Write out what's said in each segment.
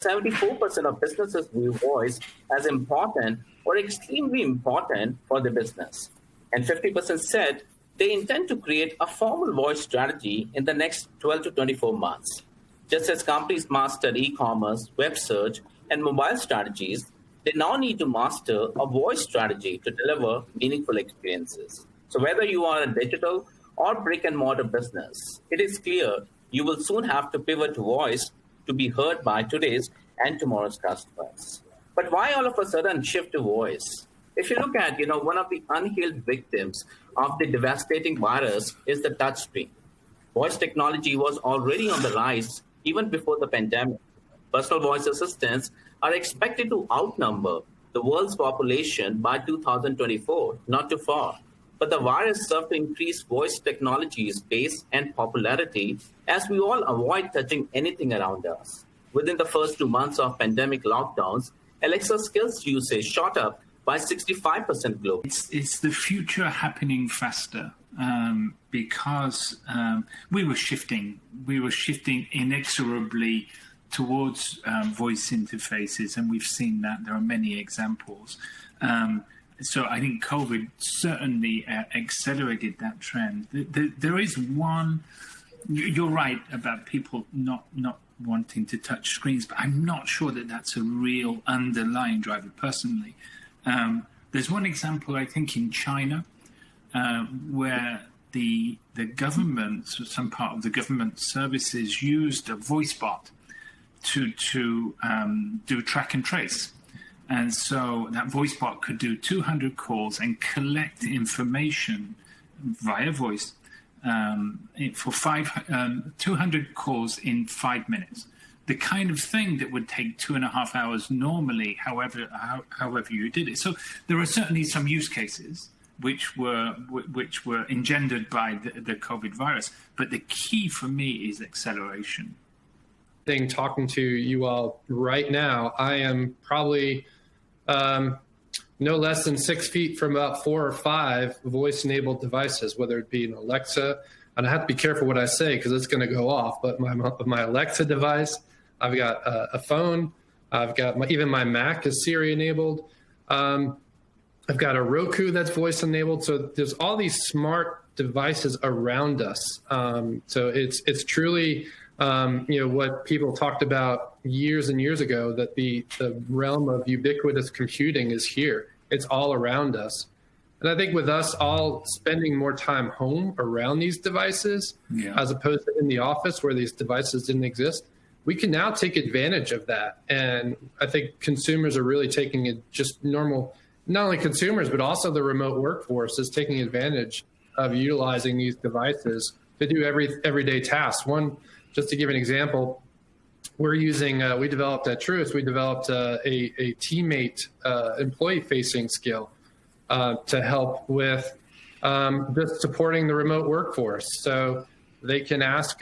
74% of businesses view voice as important or extremely important for the business. And 50% said they intend to create a formal voice strategy in the next 12 to 24 months. Just as companies mastered e-commerce, web search, and mobile strategies, they now need to master a voice strategy to deliver meaningful experiences. So whether you are a digital or brick and mortar business, it is clear you will soon have to pivot to voice to be heard by today's and tomorrow's customers. But why all of a sudden shift to voice? If you look at, one of the unhealed victims of the devastating virus is the touchscreen. Voice technology was already on the rise even before the pandemic. Personal voice assistants are expected to outnumber the world's population by 2024, not too far. But the virus served to increase voice technology's base and popularity as we all avoid touching anything around us. Within the first 2 months of pandemic lockdowns, Alexa skills usage shot up by 65% globally. It's the future happening faster because we were shifting inexorably towards voice interfaces, and we've seen that. There are many examples. So I think COVID certainly accelerated that trend. There is one, you're right about people not wanting to touch screens, but I'm not sure that that's a real underlying driver personally. There's one example, I think, in China, where the government, some part of the government services used a voice bot to do track and trace. And so that voice bot could do 200 calls and collect information via voice for 200 calls in 5 minutes. The kind of thing that would take 2.5 hours normally, however you did it. So there are certainly some use cases which were engendered by the COVID virus. But the key for me is acceleration. Talking to you all right now, I am probably no less than 6 feet from about 4 or 5 voice-enabled devices, whether it be an Alexa, and I have to be careful what I say because it's going to go off, but my Alexa device, I've got a phone, I've got even my Mac is Siri enabled. I've got a Roku that's voice enabled. So there's all these smart devices around us. So it's truly, what people talked about years and years ago, that the realm of ubiquitous computing is here. It's all around us. And I think with us all spending more time home around these devices, as opposed to in the office where these devices didn't exist, we can now take advantage of that. And I think consumers are really taking it just normal, not only consumers, but also the remote workforce is taking advantage of utilizing these devices to do everyday tasks. One, just to give an example, we developed at Truist, a teammate employee-facing skill to help with just supporting the remote workforce. So they can ask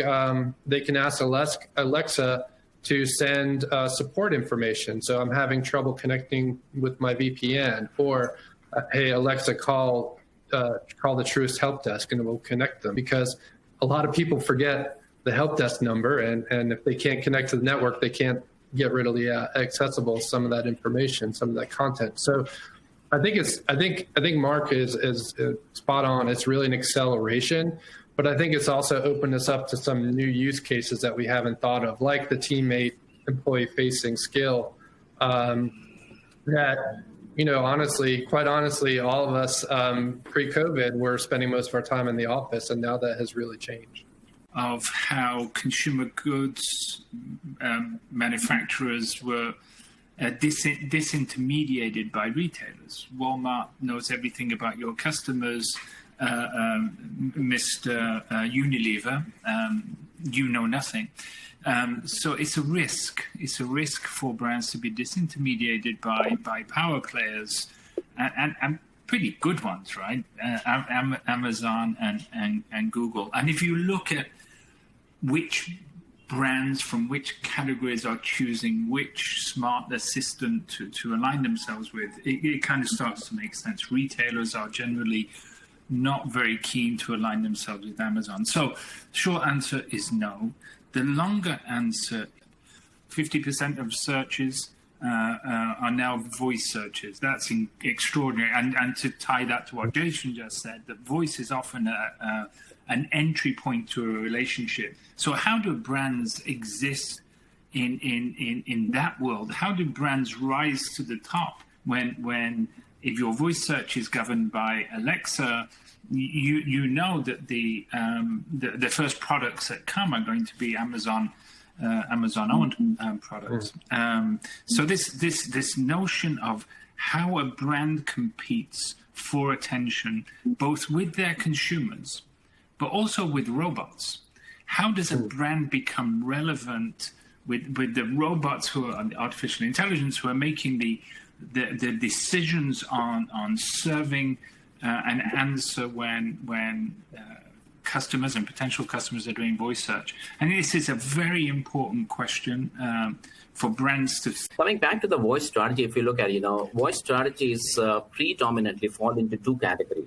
Alexa to send support information. So I'm having trouble connecting with my VPN, or hey, Alexa, call the Truist help desk, and it will connect them, because a lot of people forget the help desk number, and if they can't connect to the network, they can't get readily accessible some of that information, some of that content. So I think Mark is spot on. It's really an acceleration, but I think it's also opened us up to some new use cases that we haven't thought of, like the teammate employee-facing skill. That, quite honestly, all of us pre-COVID were spending most of our time in the office, and now that has really changed. Of how consumer goods manufacturers were disintermediated by retailers. Walmart knows everything about your customers. Mr. Unilever, you know nothing. So it's a risk. It's a risk for brands to be disintermediated by power players and pretty good ones, right? Amazon and Google. And if you look at which brands from which categories are choosing which smart assistant to align themselves with, it kind of starts to make sense. Retailers are generally not very keen to align themselves with Amazon. So short answer is no. The longer answer, 50% of searches are now voice searches. That's extraordinary. And to tie that to what Jason just said, that voice is often an entry point to a relationship. So how do brands exist in that world? How do brands rise to the top when if your voice search is governed by Alexa, you know that the first products that come are going to be Amazon owned products. So this notion of how a brand competes for attention, both with their consumers, but also with robots. How does a brand become relevant with the robots who are artificial intelligence, who are making the decisions on serving an answer when customers and potential customers are doing voice search? And this is a very important question for brands to... Coming back to the voice strategy, if you look at, voice strategies predominantly fall into two categories.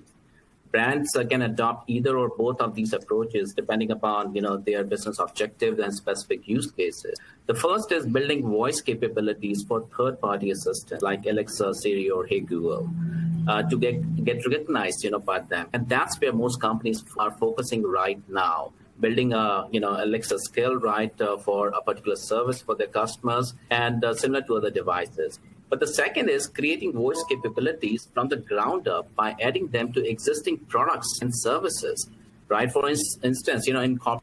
Brands can adopt either or both of these approaches depending upon, their business objectives and specific use cases. The first is building voice capabilities for third-party assistants like Alexa, Siri, or Hey Google to get recognized, by them. And that's where most companies are focusing right now, building a, Alexa skill, right, for a particular service for their customers and similar to other devices. But the second is creating voice capabilities from the ground up by adding them to existing products and services, right? For instance, incorporating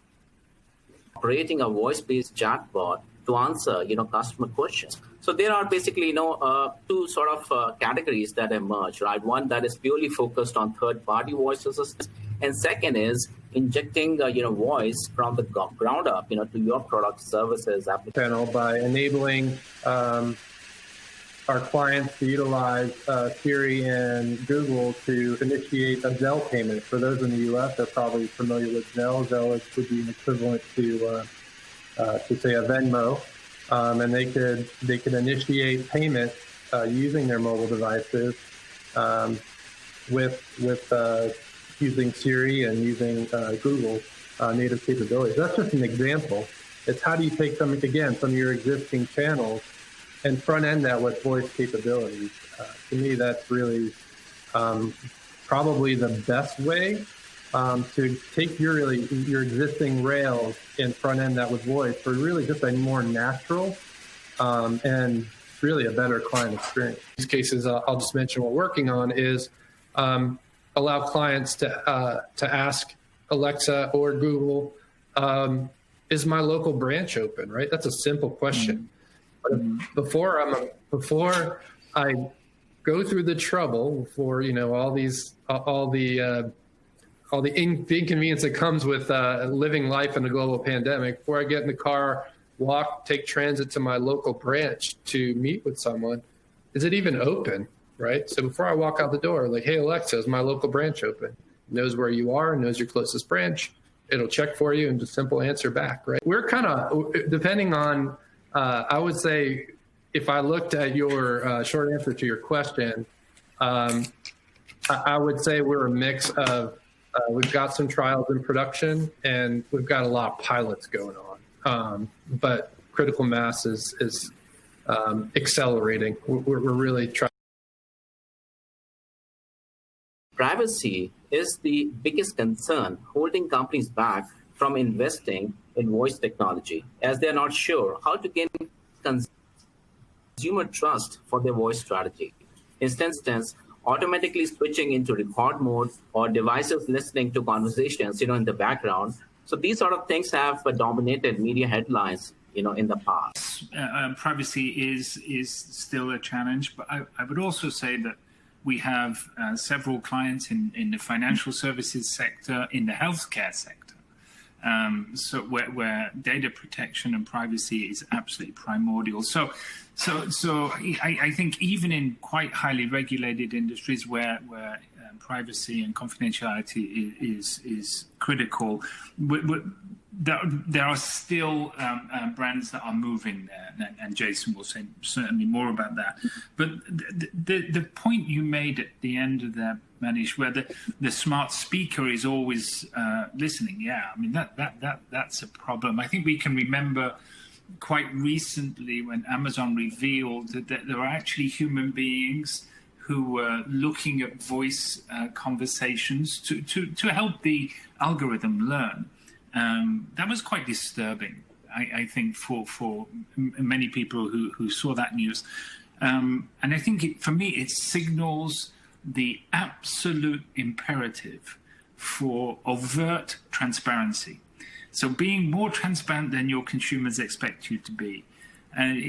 a voice-based chatbot to answer, customer questions. So there are basically, two sort of categories that emerge, right? One that is purely focused on third-party voice assistants, and second is injecting, voice from the ground up, to your product, services, applications. By enabling our clients to utilize Siri and Google to initiate a Zelle payment. For those in the U.S., they're probably familiar with Zelle. Zelle would be an equivalent to say a Venmo, and they could initiate payment using their mobile devices with using Siri and using Google native capabilities. That's just an example. It's how do you take some of your existing channels and front end that with voice capabilities. To me, that's really probably the best way to take your existing rails and front end that with voice for really just a more natural and really a better client experience. These cases, I'll just mention what we're working on is allow clients to ask Alexa or Google, is my local branch open, right? That's a simple question. But before I go through the trouble, all the inconvenience that comes with living life in a global pandemic, before I get in the car, take transit to my local branch to meet with someone, is it even open, right? So before I walk out the door, like, hey, Alexa, is my local branch open? It knows where you are, knows your closest branch. It'll check for you and just simple answer back, right? We're kind of, depending on, I would say, if I looked at your short answer to your question, I would say we're a mix of, we've got some trials in production and we've got a lot of pilots going on. But critical mass is accelerating. We're really trying. Privacy is the biggest concern holding companies back from investing in voice technology, as they're not sure how to gain consumer trust for their voice strategy. In instance, automatically switching into record mode or devices listening to conversations, in the background. So these sort of things have dominated media headlines, in the past. Privacy is still a challenge, but I would also say that we have several clients in the financial services sector, in the healthcare sector. So where data protection and privacy is absolutely primordial. So I think even in quite highly regulated industries where privacy and confidentiality is critical, there are still brands that are moving there, and Jason will say certainly more about that. But the point you made at the end of that, Manish, where the smart speaker is always listening, I mean that's a problem. I think we can remember quite recently when Amazon revealed that there are actually human beings who were looking at voice conversations to help the algorithm learn. That was quite disturbing, I think, for many people who saw that news. And I think, for me, it signals the absolute imperative for overt transparency. So being more transparent than your consumers expect you to be. And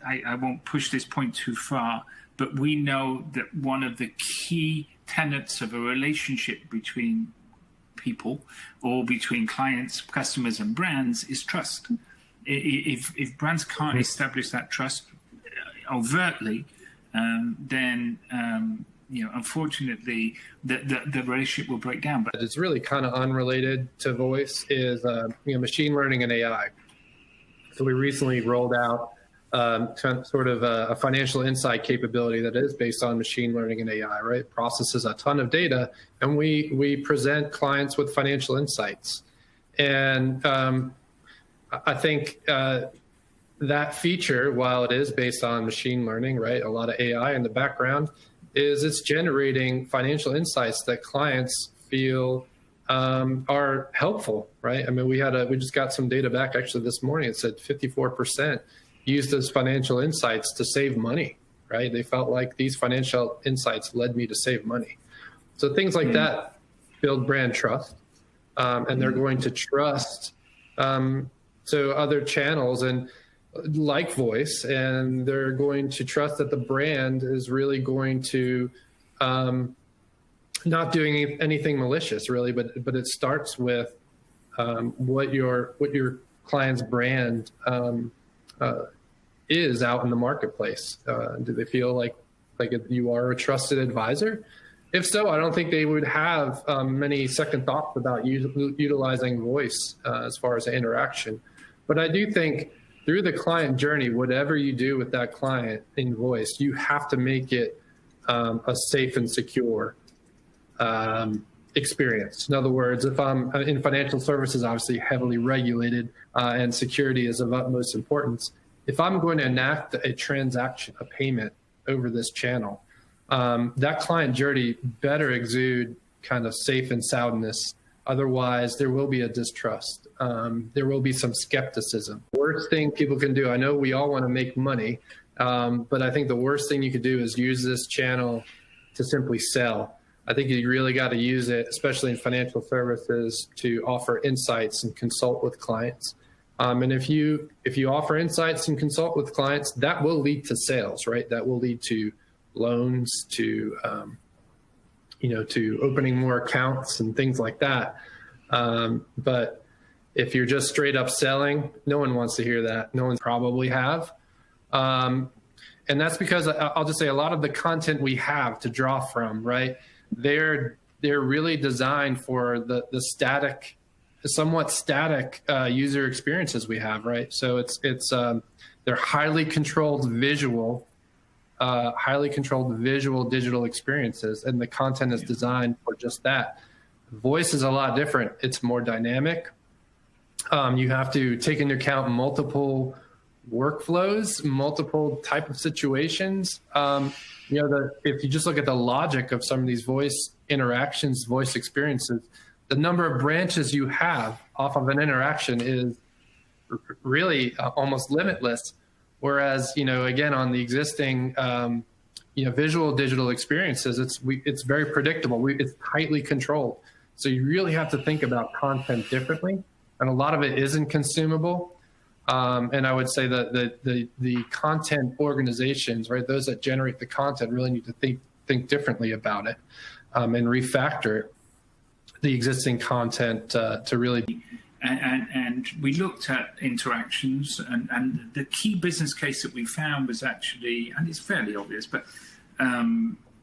I won't push this point too far, but we know that one of the key tenets of a relationship between people or between clients, customers, and brands is trust. If brands can't establish that trust overtly, then unfortunately, the relationship will break down. But it's really kind of unrelated to voice is machine learning and AI. So we recently rolled out sort of a financial insight capability that is based on machine learning and AI, right? It processes a ton of data, and we present clients with financial insights. And I think that feature, while it is based on machine learning, right, a lot of AI in the background, it's generating financial insights that clients feel are helpful, right? I mean, we just got some data back actually this morning. It said 54% used those financial insights to save money, right? They felt like these financial insights led me to save money. So things like that build brand trust, and they're going to trust so other channels and like voice, and they're going to trust that the brand is really going to not doing anything malicious, really, but it starts with what your client's brand is out in the marketplace. Do they feel like you are a trusted advisor? If so, I don't think they would have many second thoughts about utilizing voice as far as interaction. But I do think through the client journey, whatever you do with that client in voice, you have to make it a safe and secure experience. In other words, if I'm in financial services, obviously heavily regulated, and security is of utmost importance. If I'm going to enact a transaction, a payment over this channel, that client journey better exude kind of safe and soundness. Otherwise, there will be a distrust. There will be some skepticism. Worst thing people can do, I know we all want to make money, but I think the worst thing you could do is use this channel to simply sell. I think you really got to use it, especially in financial services, to offer insights and consult with clients. And if you offer insights and consult with clients, that will lead to sales, right? That will lead to loans, to to opening more accounts and things like that. But if you're just straight up selling, no one wants to hear that. No one probably have. And that's because I'll just say a lot of the content we have to draw from, right? They're really designed for the static, somewhat static user experiences we have, right? So they're highly controlled visual digital experiences, and the content is designed for just that. Voice is a lot different. It's more dynamic. You have to take into account multiple workflows, multiple type of situations. If you just look at the logic of some of these voice interactions, voice experiences, the number of branches you have off of an interaction is really almost limitless. Whereas, again, on the existing, visual digital experiences, it's very predictable. It's tightly controlled. So you really have to think about content differently. And a lot of it isn't consumable. And I would say that the content organizations, right, those that generate the content really need to think differently about it and refactor the existing content to really. And we looked at interactions, and the key business case that we found was actually, and it's fairly obvious, but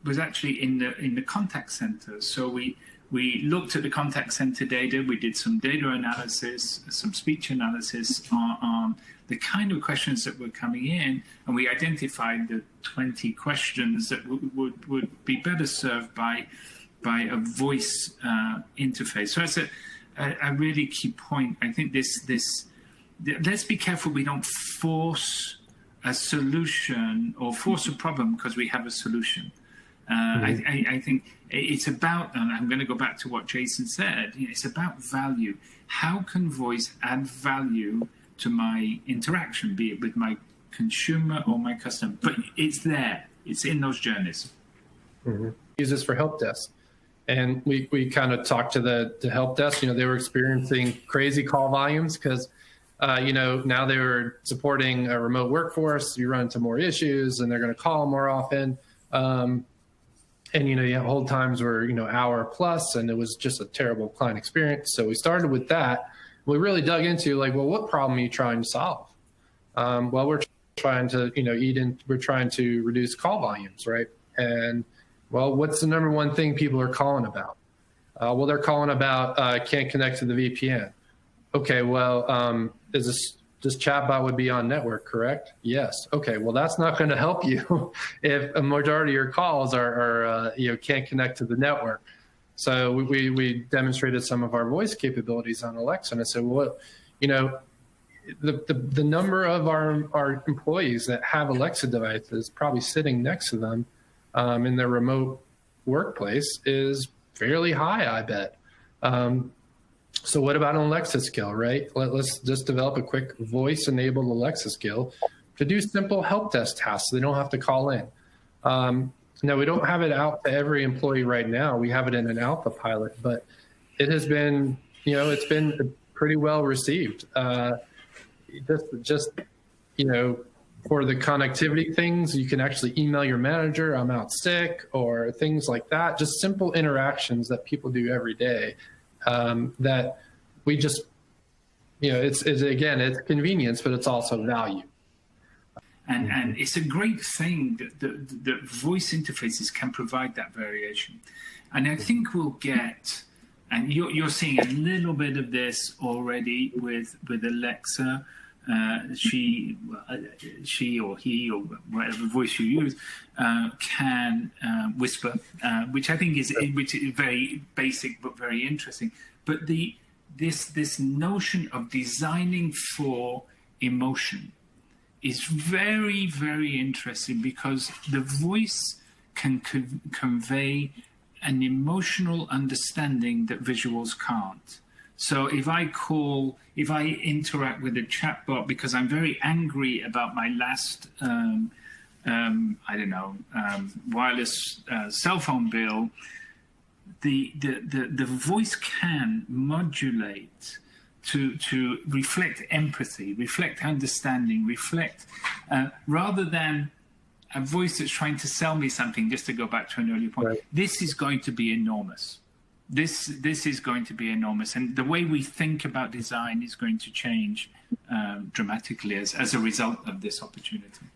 was actually in the contact center. So we looked at the contact center data. We did some data analysis, some speech analysis on the kind of questions that were coming in, and we identified the 20 questions that would be better served by a voice interface. So that's a really key point. I think this let's be careful we don't force a solution or force a problem because we have a solution. I think it's about, and I'm going to go back to what Jason said, it's about value. How can voice add value to my interaction, be it with my consumer or my customer? But it's there. It's in those journeys. Use this for help desk. And we kind of talked to the help desk. They were experiencing crazy call volumes because, now they were supporting a remote workforce. You run into more issues and they're going to call more often. And, you have hold times were, hour plus, and it was just a terrible client experience. So we started with that. We really dug into what problem are you trying to solve? Well, we're trying to, we're trying to reduce call volumes, right? And well, what's the number one thing people are calling about? Well, they're calling about can't connect to the VPN. Okay, well, this chatbot would be on network, correct? Yes. Okay, well, that's not going to help you if a majority of your calls are can't connect to the network. So we demonstrated some of our voice capabilities on Alexa, and I said, well, the number of our employees that have Alexa devices probably sitting next to them in their remote workplace is fairly high, I bet. So what about an Alexa skill, right? Let's just develop a quick voice-enabled Alexa skill to do simple help desk tasks so they don't have to call in. Now, we don't have it out to every employee right now. We have it in an alpha pilot, but it has been, it's been pretty well received. Just for the connectivity things, you can actually email your manager, I'm out sick, or things like that. Just simple interactions that people do every day that we just, it's convenience, but it's also value. And it's a great thing that voice interfaces can provide that variation. And I think we'll get, and you're seeing a little bit of this already with Alexa. She or he or whatever voice you use can whisper, which I think is very basic but very interesting. But this notion of designing for emotion is very, very interesting because the voice can convey an emotional understanding that visuals can't. So if I interact with a chatbot because I'm very angry about my last, wireless cell phone bill, the voice can modulate to reflect empathy, reflect understanding, reflect, rather than a voice that's trying to sell me something, just to go back to an earlier point. Right. This is going to be enormous. This is going to be enormous. And the way we think about design is going to change dramatically as a result of this opportunity.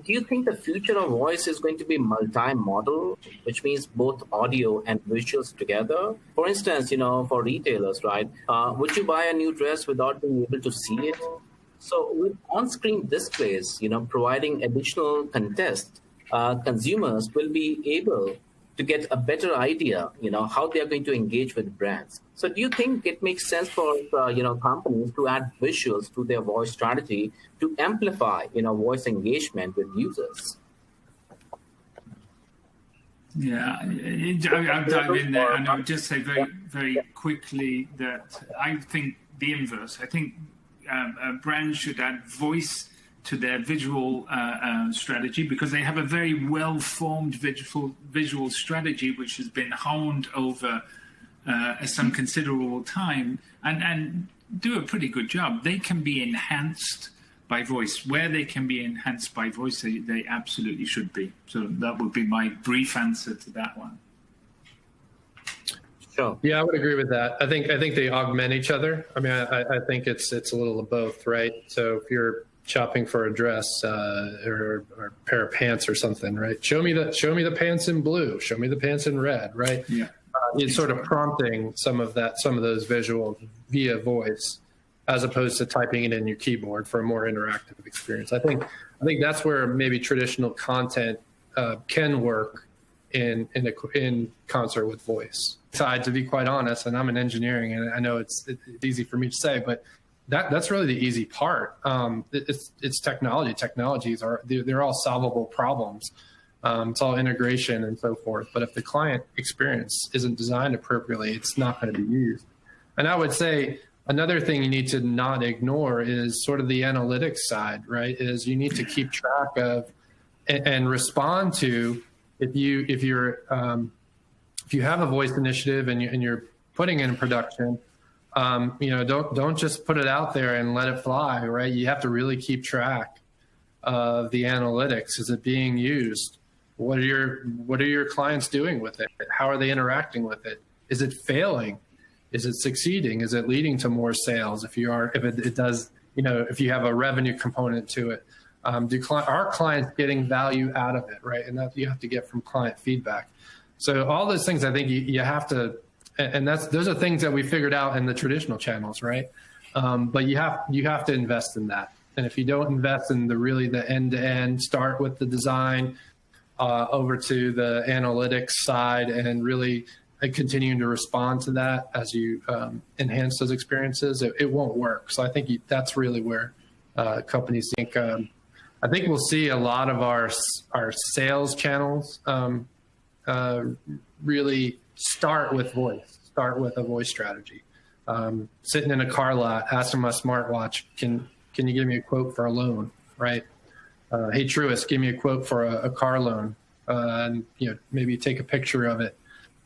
Do you think the future of voice is going to be multi-modal, which means both audio and visuals together? For instance, for retailers, right? Would you buy a new dress without being able to see it? So with on-screen displays, providing additional context, consumers will be able to get a better idea, how they are going to engage with brands. So do you think it makes sense for, companies to add visuals to their voice strategy to amplify, voice engagement with users? Yeah, I'll dive in there, and I would just say very, very quickly that I think the inverse. I think brands should add voice to their visual strategy because they have a very well-formed visual strategy which has been honed over some considerable time and do a pretty good job. They can be enhanced by voice. Where they can be enhanced by voice, they absolutely should be. So that would be my brief answer to that one. Sure. Yeah, I would agree with that. I think they augment each other. I mean, I think it's a little of both, right? So if you're shopping for a dress or a pair of pants or something, right? Show me the pants in blue. Show me the pants in red, right? Yeah. It's sort of prompting some of those visuals via voice, as opposed to typing it in your keyboard for a more interactive experience. I think that's where maybe traditional content can work in concert with voice. To be quite honest, and I'm in engineering, and I know it's easy for me to say, but that's really the easy part. It's technology. Technologies they're all solvable problems. It's all integration and so forth. But if the client experience isn't designed appropriately, it's not going to be used. And I would say another thing you need to not ignore is sort of the analytics side, right? Is you need to keep track of and respond to if you have a voice initiative and you're putting it in production. Don't just put it out there and let it fly, right? You have to really keep track of the analytics. Is it being used? What are your clients doing with it? How are they interacting with it? Is it failing? Is it succeeding? Is it leading to more sales? If you have a revenue component to it, are clients getting value out of it, right? And that you have to get from client feedback. So all those things, I think you have to, and those are things that we figured out in the traditional channels, right? But you have to invest in that. And if you don't invest in the end-to-end, start with the design, over to the analytics side, and really continuing to respond to that as you enhance those experiences, it won't work. So I think that's really where companies think. I think we'll see a lot of our sales channels really start with a voice strategy. Sitting in a car lot, asking my smartwatch, can you give me a quote for a loan, right? Hey, Truist, give me a quote for a car loan. And maybe take a picture of it,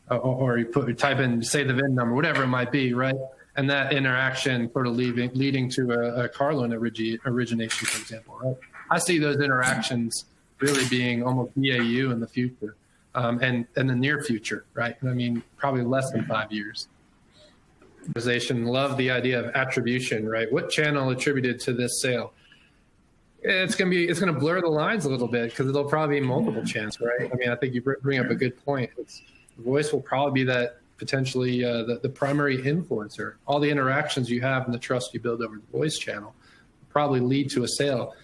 or you type in, say the VIN number, whatever it might be, right? And that interaction sort of leading to a car loan origination, for example, right? I see those interactions really being almost BAU in the future, and the near future, right? I mean, probably less than 5 years. Organization love the idea of attribution, right? What channel attributed to this sale? It's going to blur the lines a little bit because it'll probably be multiple channels, right? I mean, I think you bring up a good point. Voice will probably be that potentially the primary influencer. All the interactions you have and the trust you build over the voice channel probably lead to a sale.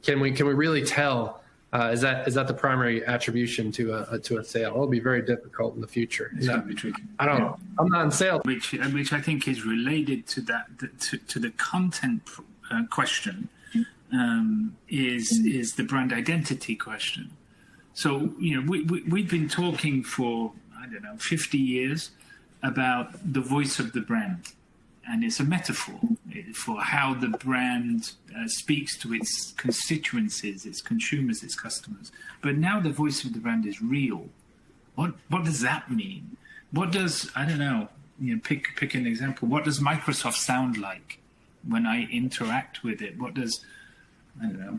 Can we really tell? Is that the primary attribution to a sale? It'll be very difficult in the future. It's going to be tricky. I'm not in sales. Which I think is related to that to the content question. Is the brand identity question. So, we've been talking for, 50 years about the voice of the brand. And it's a metaphor for how the brand speaks to its constituencies, its consumers, its customers. But now the voice of the brand is real. What does that mean? What does, pick an example. What does Microsoft sound like when I interact with it? What does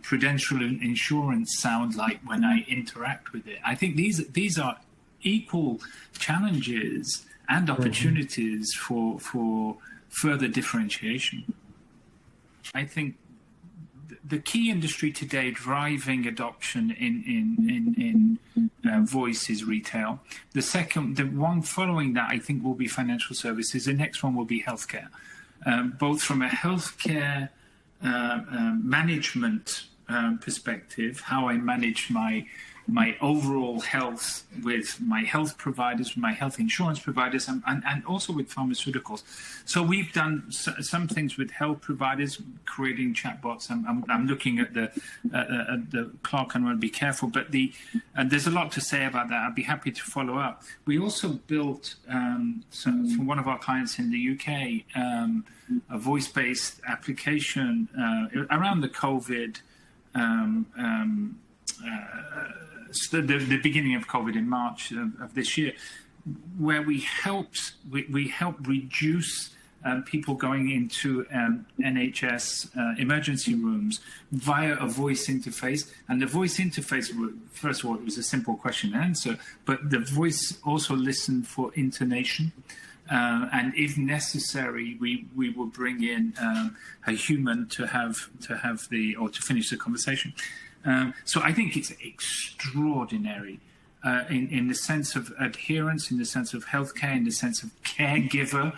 Prudential Insurance sound like when I interact with it? I think these are equal challenges and opportunities for further differentiation. I think the key industry today driving adoption in voice is retail. The one following that I think will be financial services. The next one will be healthcare, both from a healthcare management perspective, how I manage my overall health with my health providers, with my health insurance providers, and also with pharmaceuticals. So we've done some things with health providers, creating chatbots. I'm looking at the clock and I want to be careful, but there's a lot to say about that. I'd be happy to follow up. We also built, for one of our clients in the UK, a voice-based application around the COVID, the beginning of COVID in March of this year, where we helped reduce people going into NHS emergency rooms via a voice interface. And the voice interface, first of all, it was a simple question and answer, but the voice also listened for intonation. And if necessary, we will bring in a human to finish the conversation. So I think it's extraordinary in the sense of adherence, in the sense of healthcare, in the sense of caregiver.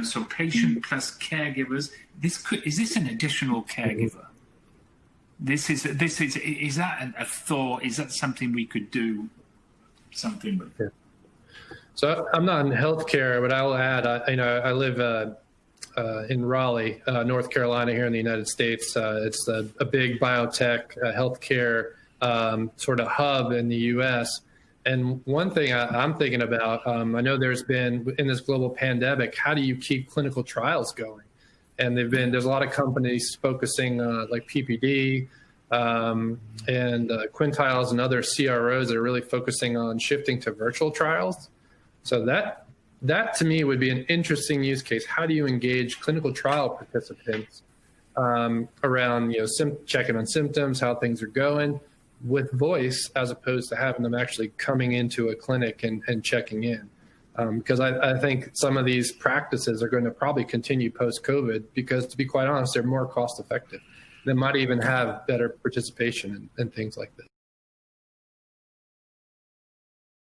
So patient plus caregivers. Is this an additional caregiver? Is that a thought? Is that something we could do? something. Yeah. So I'm not in healthcare, but I will add, I live in Raleigh, North Carolina, here in the United States. It's a big biotech healthcare sort of hub in the U.S. And one thing I'm thinking about, I know there's been, in this global pandemic, how do you keep clinical trials going? And there's a lot of companies focusing like PPD and Quintiles and other CROs that are really focusing on shifting to virtual trials. So that to me would be an interesting use case. How do you engage clinical trial participants around, checking on symptoms, how things are going with voice, as opposed to having them actually coming into a clinic and checking in? Because I think some of these practices are going to probably continue post-COVID because, to be quite honest, they're more cost effective. They might even have better participation and things like this.